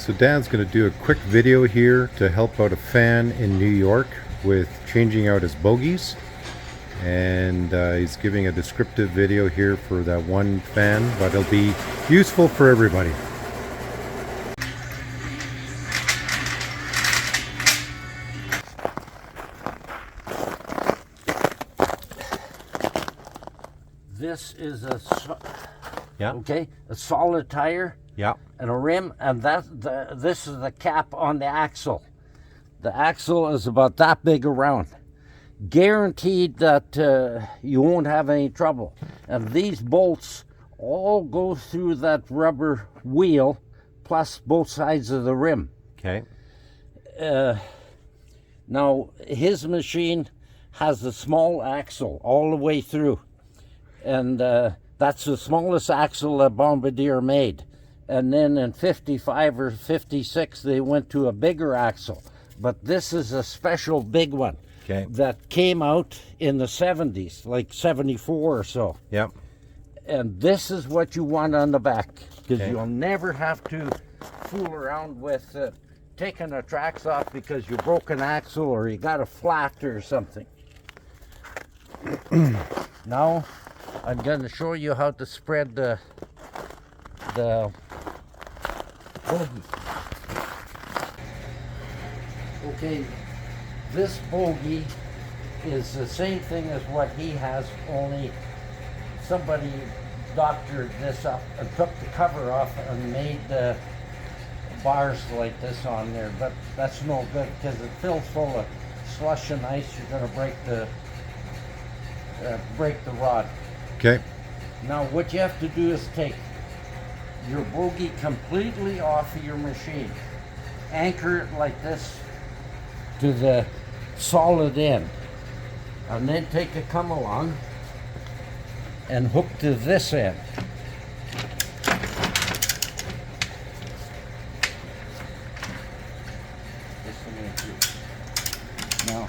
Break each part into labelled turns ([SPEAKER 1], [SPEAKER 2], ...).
[SPEAKER 1] So Dad's going to do a quick video here to help out a fan in New York with changing out his bogies. And he's giving a descriptive video here for that one fan, but it'll be useful for everybody.
[SPEAKER 2] This is a solid tire.
[SPEAKER 1] Yeah.
[SPEAKER 2] And a rim, and this is the cap on the axle. The axle is about that big around. Guaranteed that you won't have any trouble. And these bolts all go through that rubber wheel, plus both sides of the rim.
[SPEAKER 1] Okay.
[SPEAKER 2] Now, his machine has a small axle all the way through. And that's the smallest axle that Bombardier made. And then in 55 or 56, they went to a bigger axle. But this is a special big one that came out in the 70s, like 74 or so.
[SPEAKER 1] Yep.
[SPEAKER 2] And this is what you want on the back, because you'll never have to fool around with taking the tracks off because you broke an axle or you got a flat or something. Now, I'm going to show you how to spread the bogie. Okay, this bogie is the same thing as what he has, only somebody doctored this up and took the cover off and made the bars like this on there, but that's no good because it fills full of slush and ice. You're going to break the rod.
[SPEAKER 1] Okay.
[SPEAKER 2] Now what you have to do is take your bogie completely off of your machine. Anchor it like this to the solid end. And then take a come along and hook to this end. Now,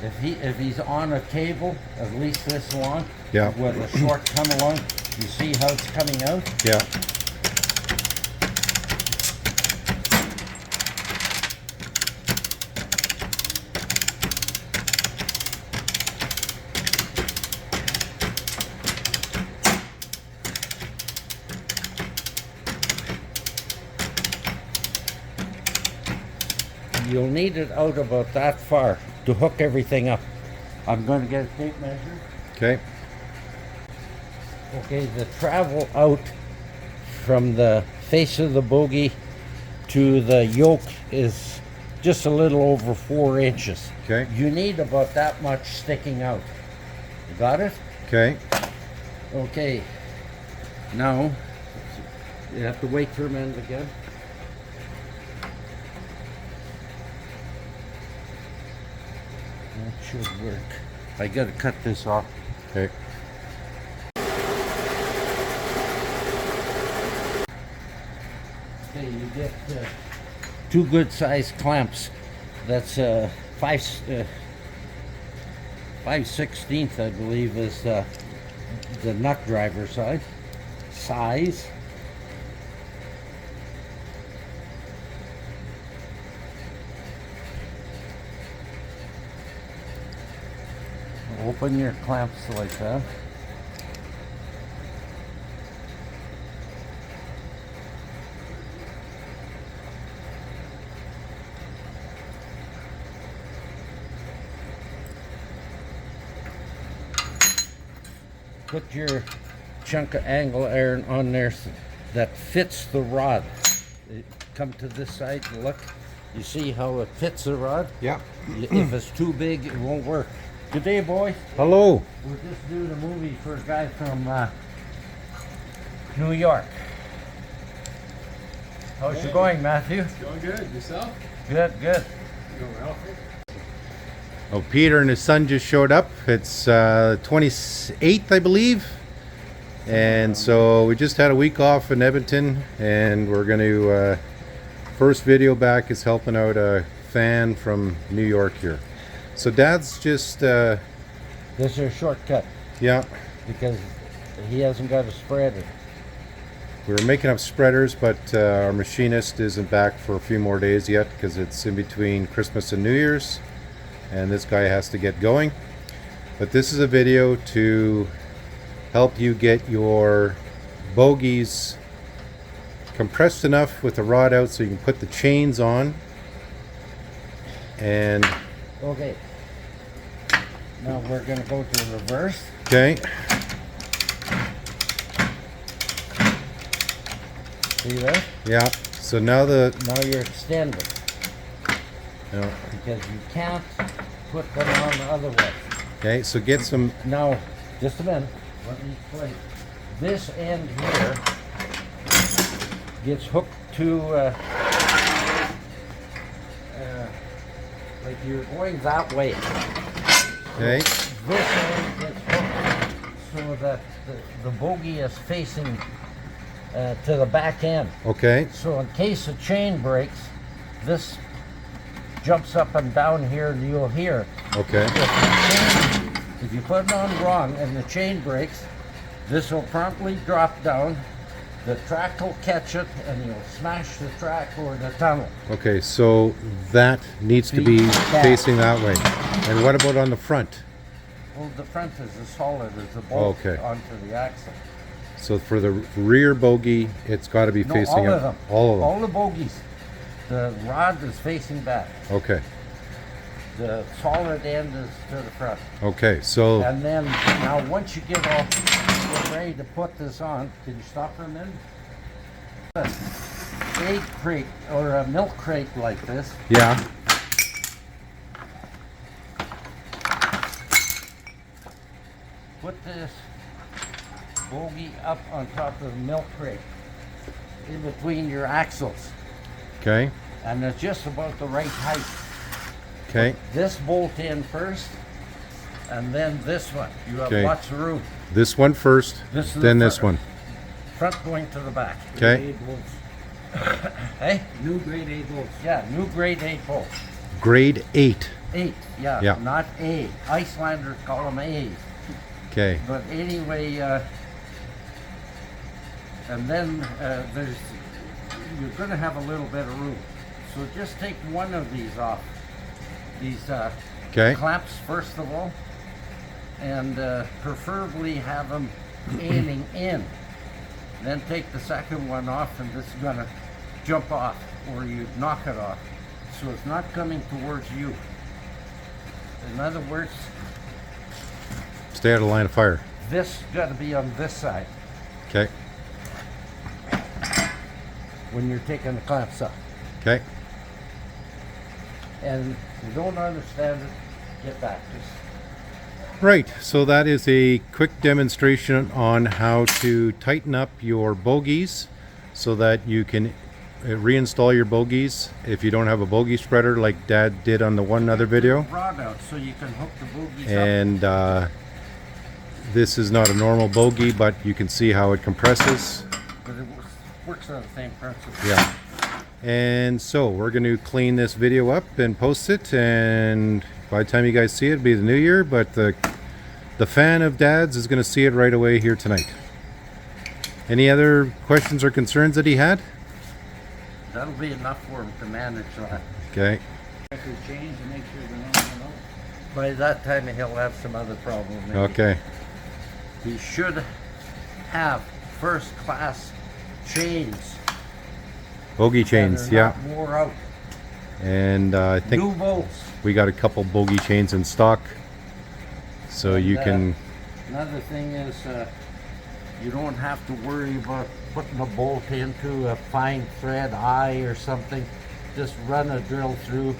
[SPEAKER 2] if he's on a cable at least this long, with a short come along, you see how it's coming out?
[SPEAKER 1] Yeah.
[SPEAKER 2] You'll need it out about that far to hook everything up. I'm going to get a tape measure.
[SPEAKER 1] Okay.
[SPEAKER 2] Okay, the travel out from the face of the bogie to the yoke is just a little over 4 inches.
[SPEAKER 1] Okay.
[SPEAKER 2] You need about that much sticking out. You got it?
[SPEAKER 1] Okay.
[SPEAKER 2] Okay. Now, you have to wait for a minute again. That should work. I gotta cut this off.
[SPEAKER 1] Okay.
[SPEAKER 2] Okay, you get 2 good sized clamps. That's 5/16, I believe, is the nut driver size. Open your clamps like that. Put your chunk of angle iron on there that fits the rod. Come to this side and look. You see how it fits the rod?
[SPEAKER 1] Yeah.
[SPEAKER 2] If it's too big, it won't work. Good day, boy.
[SPEAKER 1] Hello.
[SPEAKER 2] We're just doing a movie for a guy from New York. How's it going, Matthew?
[SPEAKER 3] It's going good. Yourself?
[SPEAKER 2] Good, good.
[SPEAKER 3] Going well.
[SPEAKER 1] Oh, Peter and his son just showed up. It's 28th, I believe. And so we just had a week off in Edmonton, and we're going to first video back is helping out a fan from New York here. So Dad's just
[SPEAKER 2] This is a shortcut
[SPEAKER 1] yeah,
[SPEAKER 2] because he hasn't got a spreader.
[SPEAKER 1] We were making up spreaders, but our machinist isn't back for a few more days yet because it's in between Christmas and New Year's, and this guy has to get going. But this is a video to help you get your bogies compressed enough with the rod out so you can put the chains on. And
[SPEAKER 2] Okay. Now we're going to go to reverse.
[SPEAKER 1] okay,
[SPEAKER 2] See that?
[SPEAKER 1] yeah. So now
[SPEAKER 2] Now you're extending
[SPEAKER 1] no,
[SPEAKER 2] because you can't put them on the other way.
[SPEAKER 1] okay. So get some.
[SPEAKER 2] Now, just a minute. Let me explain. This end here gets hooked to, like you're going that way.
[SPEAKER 1] Okay,
[SPEAKER 2] This end gets hooked so that the bogie is facing to the back end.
[SPEAKER 1] okay,
[SPEAKER 2] So in case a chain breaks, this jumps up and down here and you'll hear.
[SPEAKER 1] okay,
[SPEAKER 2] If you put it on wrong and the chain breaks, this will promptly drop down, the track will catch it, and you'll smash the track or the tunnel.
[SPEAKER 1] okay. So that needs to be
[SPEAKER 2] Back.
[SPEAKER 1] facing that way. And what about on the front?
[SPEAKER 2] Well, the front is as solid as the bolt
[SPEAKER 1] Okay.
[SPEAKER 2] onto the axle.
[SPEAKER 1] So for the rear bogie, it's got to be
[SPEAKER 2] No,
[SPEAKER 1] facing
[SPEAKER 2] all
[SPEAKER 1] up.
[SPEAKER 2] of them.
[SPEAKER 1] All of them.
[SPEAKER 2] All the bogies. The rod is facing back.
[SPEAKER 1] Okay.
[SPEAKER 2] The solid end is to the front.
[SPEAKER 1] Okay. So
[SPEAKER 2] And then, now once you get ready to put this on, can you stop for a minute? An egg crate or a milk crate like this,
[SPEAKER 1] yeah.
[SPEAKER 2] put this bogie up on top of the milk crate in between your axles,
[SPEAKER 1] Okay.
[SPEAKER 2] and it's just about the right height.
[SPEAKER 1] Okay.
[SPEAKER 2] This bolt in first, and then this one. You have
[SPEAKER 1] Okay.
[SPEAKER 2] lots of room.
[SPEAKER 1] This one first,
[SPEAKER 2] This is
[SPEAKER 1] then
[SPEAKER 2] the
[SPEAKER 1] this
[SPEAKER 2] front.
[SPEAKER 1] one.
[SPEAKER 2] Front going to the back.
[SPEAKER 1] Okay.
[SPEAKER 2] Hey?
[SPEAKER 3] New grade 8 volts.
[SPEAKER 2] Yeah, new grade 8 bolts.
[SPEAKER 1] Grade 8.
[SPEAKER 2] 8, yeah,
[SPEAKER 1] Yeah.
[SPEAKER 2] not A. Icelanders call them A's.
[SPEAKER 1] Okay.
[SPEAKER 2] But anyway, and then you're going to have a little bit of room. So just take one of these off. These
[SPEAKER 1] Okay.
[SPEAKER 2] clamps first of all, and preferably have them aiming in. Then take the second one off, and this is going to jump off, or you knock it off. So it's not coming towards you. In other words,
[SPEAKER 1] Stay out of the line of fire.
[SPEAKER 2] this got to be on this side
[SPEAKER 1] Okay.
[SPEAKER 2] when you're taking the clamps off.
[SPEAKER 1] Okay.
[SPEAKER 2] And if you don't understand it, get back to us.
[SPEAKER 1] Right. So that is a quick demonstration on how to tighten up your bogies so that you can reinstall your bogies if you don't have a bogie spreader like Dad did on the one other video.
[SPEAKER 2] Rod out so you can hook the bogies up.
[SPEAKER 1] And this is not a normal bogie, but you can see how it compresses.
[SPEAKER 2] But it works on the same principle.
[SPEAKER 1] Yeah. And so we're going to clean this video up and post it, and by the time you guys see it, it'll be the new year, but the fan of Dad's is going to see it right away here tonight. Any other questions or concerns that he had?
[SPEAKER 2] That'll be enough for him to manage that.
[SPEAKER 1] Okay.
[SPEAKER 3] Check his chains and make sure they're not going out.
[SPEAKER 2] By that time, he'll have some other problem. Maybe.
[SPEAKER 1] Okay.
[SPEAKER 2] He should have first class chains.
[SPEAKER 1] Bogie
[SPEAKER 2] that
[SPEAKER 1] chains,
[SPEAKER 2] are
[SPEAKER 1] yeah.
[SPEAKER 2] not wore out.
[SPEAKER 1] And I think
[SPEAKER 2] New bolts.
[SPEAKER 1] we got a couple bogie chains in stock. So
[SPEAKER 2] And,
[SPEAKER 1] you can,
[SPEAKER 2] Another thing is, you don't have to worry about putting a bolt into a fine thread eye or something. Just run a drill through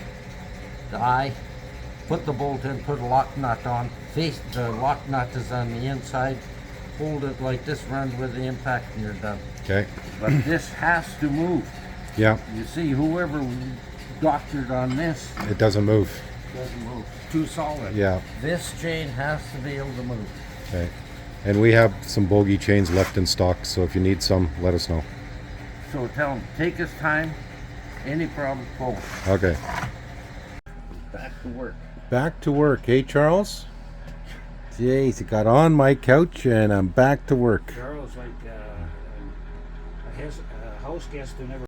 [SPEAKER 2] the eye, put the bolt in, put a lock nut on. Face the lock nut is on the inside. Hold it like this, run with the impact, and you're done.
[SPEAKER 1] okay.
[SPEAKER 2] But this has to move.
[SPEAKER 1] Yeah,
[SPEAKER 2] You see, whoever doctored on this
[SPEAKER 1] it doesn't move.
[SPEAKER 2] doesn't move. Too solid.
[SPEAKER 1] Yeah.
[SPEAKER 2] This chain has to be able to move.
[SPEAKER 1] Okay. And we have some bogie chains left in stock, so if you need some, let us know.
[SPEAKER 2] So tell him, take his time. Any problem, call.
[SPEAKER 1] Okay.
[SPEAKER 2] Back to work.
[SPEAKER 1] Back to work, eh, Charles? Jeez, I got on my couch and I'm back to work.
[SPEAKER 3] Charles, like, house guest who never